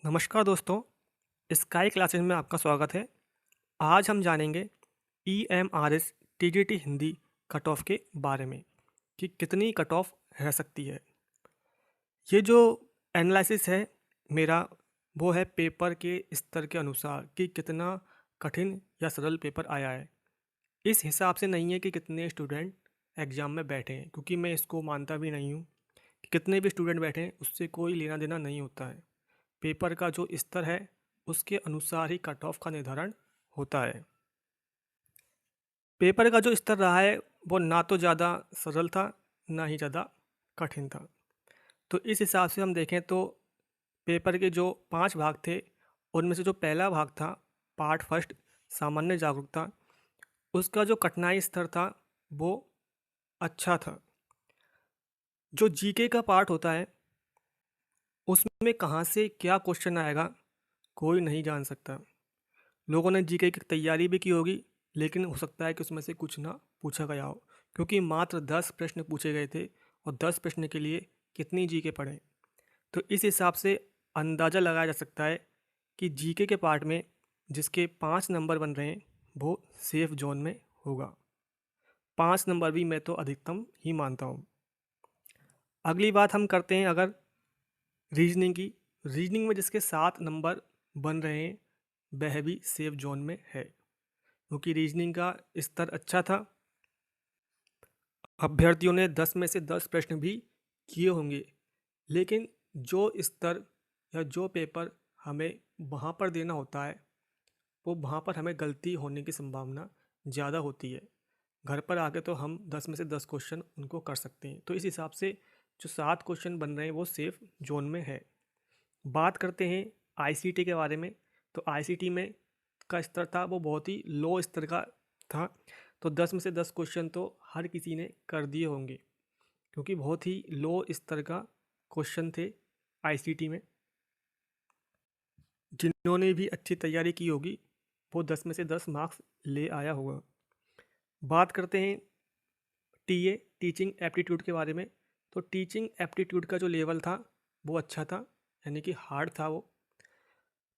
नमस्कार दोस्तों, sky classes में आपका स्वागत है। आज हम जानेंगे EMRS TGT Hindi cut off के बारे में कि कितनी कट ऑफ रह सकती है। ये जो एनालिसिस है मेरा, वो है पेपर के स्तर के अनुसार कि कितना कठिन या सरल पेपर आया है। इस हिसाब से नहीं है कि कितने स्टूडेंट एग्ज़ाम में बैठे हैं, क्योंकि मैं इसको मानता भी नहीं हूँ कि कितने भी स्टूडेंट बैठे हैं उससे कोई लेना देना नहीं होता है। पेपर का जो स्तर है उसके अनुसार ही कट ऑफ का निर्धारण होता है। पेपर का जो स्तर रहा है वो ना तो ज़्यादा सरल था, ना ही ज़्यादा कठिन था। तो इस हिसाब से हम देखें तो पेपर के जो 5 भाग थे, उनमें से जो पहला भाग था, पार्ट फर्स्ट, सामान्य जागरूकता, उसका जो कठिनाई स्तर था वो अच्छा था। जो जीके का पार्ट होता है उसमें कहाँ से क्या क्वेश्चन आएगा कोई नहीं जान सकता। लोगों ने जीके की तैयारी भी की होगी, लेकिन हो सकता है कि उसमें से कुछ ना पूछा गया हो, क्योंकि मात्र 10 प्रश्न पूछे गए थे और 10 प्रश्न के लिए कितनी जीके पढ़ें। तो इस हिसाब से अंदाज़ा लगाया जा सकता है कि जीके के पार्ट में जिसके 5 नंबर बन रहे हैं वो सेफ जोन में होगा। 5 नंबर भी मैं तो अधिकतम ही मानता हूँ। अगली बात हम करते हैं अगर रीजनिंग की। रीजनिंग में जिसके 7 नंबर बन रहे हैं वह भी सेफ जोन में है, क्योंकि रीजनिंग का स्तर अच्छा था। अभ्यर्थियों ने 10 में से 10 प्रश्न भी किए होंगे, लेकिन जो स्तर या जो पेपर हमें वहाँ पर देना होता है वो वहाँ पर हमें गलती होने की संभावना ज़्यादा होती है। घर पर आके तो हम 10 में से 10 क्वेश्चन उनको कर सकते हैं। तो इस हिसाब से जो 7 क्वेश्चन बन रहे हैं वो सेफ जोन में है। बात करते हैं आईसीटी के बारे में। तो आईसीटी में का स्तर था वो बहुत ही लो स्तर का था। तो 10 में से 10 क्वेश्चन तो हर किसी ने कर दिए होंगे, क्योंकि बहुत ही लो स्तर का क्वेश्चन थे आईसीटी में। जिन्होंने भी अच्छी तैयारी की होगी वो 10 में से 10 मार्क्स ले आया होगा। बात करते हैं टीए टीचिंग एप्टीट्यूड के बारे में। तो टीचिंग एप्टीट्यूड का जो लेवल था वो अच्छा था, यानी कि हार्ड था वो।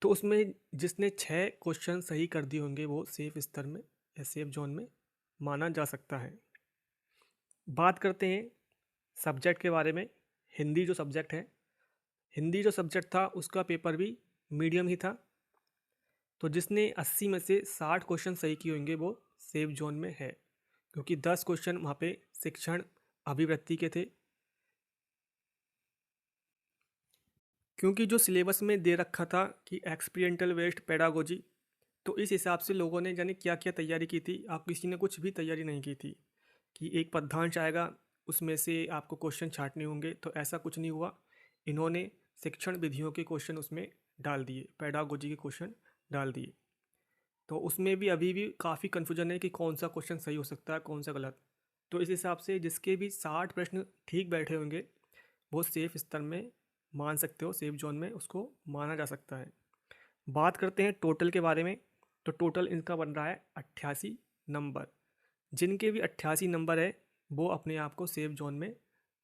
तो उसमें जिसने 6 क्वेश्चन सही कर दिए होंगे वो सेफ स्तर में या सेफ जोन में माना जा सकता है। बात करते हैं सब्जेक्ट के बारे में। हिंदी जो सब्जेक्ट है, हिंदी जो सब्जेक्ट था उसका पेपर भी मीडियम ही था। तो जिसने 80 में से 60 क्वेश्चन सही किए होंगे वो सेफ जोन में है, क्योंकि 10 क्वेश्चन वहाँ पे शिक्षण अभिवृत्ति के थे। क्योंकि जो सिलेबस में दे रखा था कि एक्सपीरियंटल बेस्ड पेडागोजी, तो इस हिसाब से लोगों ने जाने क्या क्या तैयारी की थी। आप किसी ने कुछ भी तैयारी नहीं की थी कि एक पद्यांश आएगा उसमें से आपको क्वेश्चन छांटने होंगे, तो ऐसा कुछ नहीं हुआ। इन्होंने शिक्षण विधियों के क्वेश्चन उसमें डाल दिए, पेडागोजी के क्वेश्चन डाल दिए। तो उसमें भी अभी भी काफ़ी कन्फ्यूजन है कि कौन सा क्वेश्चन सही हो सकता है, कौन सा गलत। तो इस हिसाब से जिसके भी 60 प्रश्न ठीक बैठे होंगे वो सेफ स्तर में मान सकते हो, सेफ जोन में उसको माना जा सकता है। बात करते हैं टोटल के बारे में। तो टोटल इनका बन रहा है 88 नंबर। जिनके भी 88 नंबर है वो अपने आप को सेफ जोन में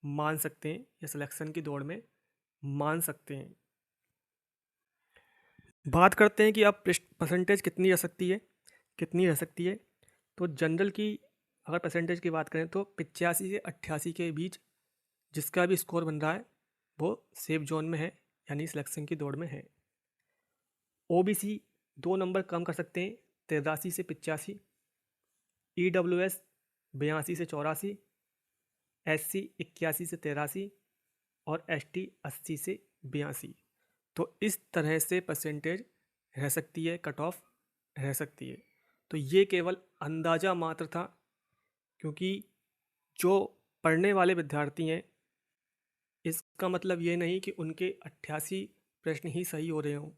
मान सकते हैं या सिलेक्शन की दौड़ में मान सकते हैं। बात करते हैं कि अब परसेंटेज कितनी रह सकती है, कितनी रह सकती है। तो जनरल की अगर परसेंटेज की बात करें तो 85 से 88 के बीच जिसका भी स्कोर बन रहा है वो सेफ जोन में है, यानी सिलेक्शन की दौड़ में है। ओबीसी 2 नंबर कम कर सकते हैं, 83 से 85। ईडब्ल्यूएस 82 से 84। एससी 81 से 83 और एसटी 80 से 82। तो इस तरह से परसेंटेज रह सकती है, कट ऑफ रह सकती है। तो ये केवल अंदाज़ा मात्र था, क्योंकि जो पढ़ने वाले विद्यार्थी हैं इसका मतलब ये नहीं कि उनके 88 प्रश्न ही सही हो रहे हों।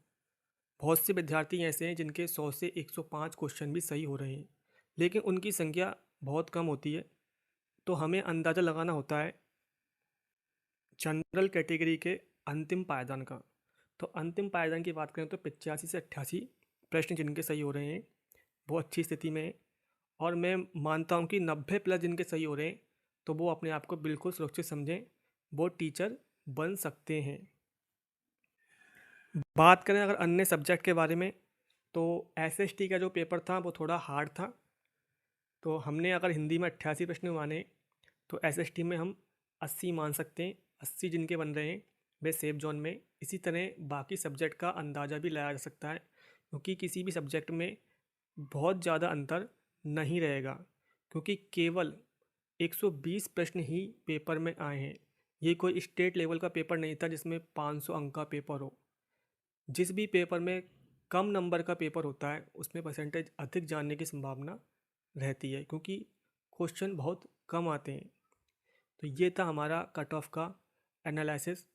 बहुत से विद्यार्थी ऐसे हैं जिनके 100 से 105 क्वेश्चन भी सही हो रहे हैं, लेकिन उनकी संख्या बहुत कम होती है। तो हमें अंदाज़ा लगाना होता है जनरल कैटेगरी के अंतिम पायदान का। तो अंतिम पायदान की बात करें तो 85 से 88 प्रश्न जिनके सही हो रहे हैं वो अच्छी स्थिति में है। और मैं मानता हूँ कि 90 प्लस जिनके सही हो रहे हैं तो वो अपने आप को बिल्कुल सुरक्षित समझें, वो टीचर बन सकते हैं। बात करें अगर अन्य सब्जेक्ट के बारे में, तो एसएसटी का जो पेपर था वो थोड़ा हार्ड था। तो हमने अगर हिंदी में 88 प्रश्न माने, तो एसएसटी में हम 80 मान सकते हैं। 80 जिनके बन रहे हैं वे सेफ जोन में। इसी तरह बाकी सब्जेक्ट का अंदाज़ा भी लगाया जा सकता है, क्योंकि किसी भी सब्जेक्ट में बहुत ज़्यादा अंतर नहीं रहेगा, क्योंकि केवल 120 प्रश्न ही पेपर में आए हैं। ये कोई स्टेट लेवल का पेपर नहीं था जिसमें 500 अंक का पेपर हो। जिस भी पेपर में कम नंबर का पेपर होता है उसमें परसेंटेज अधिक जानने की संभावना रहती है, क्योंकि क्वेश्चन बहुत कम आते हैं। तो ये था हमारा कट ऑफ का एनालिसिस।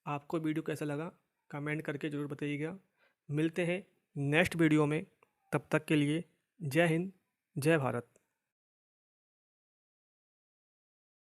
आपको वीडियो कैसा लगा कमेंट करके ज़रूर बताइएगा। मिलते हैं नेक्स्ट वीडियो में, तब तक के लिए जय हिंद, जय भारत।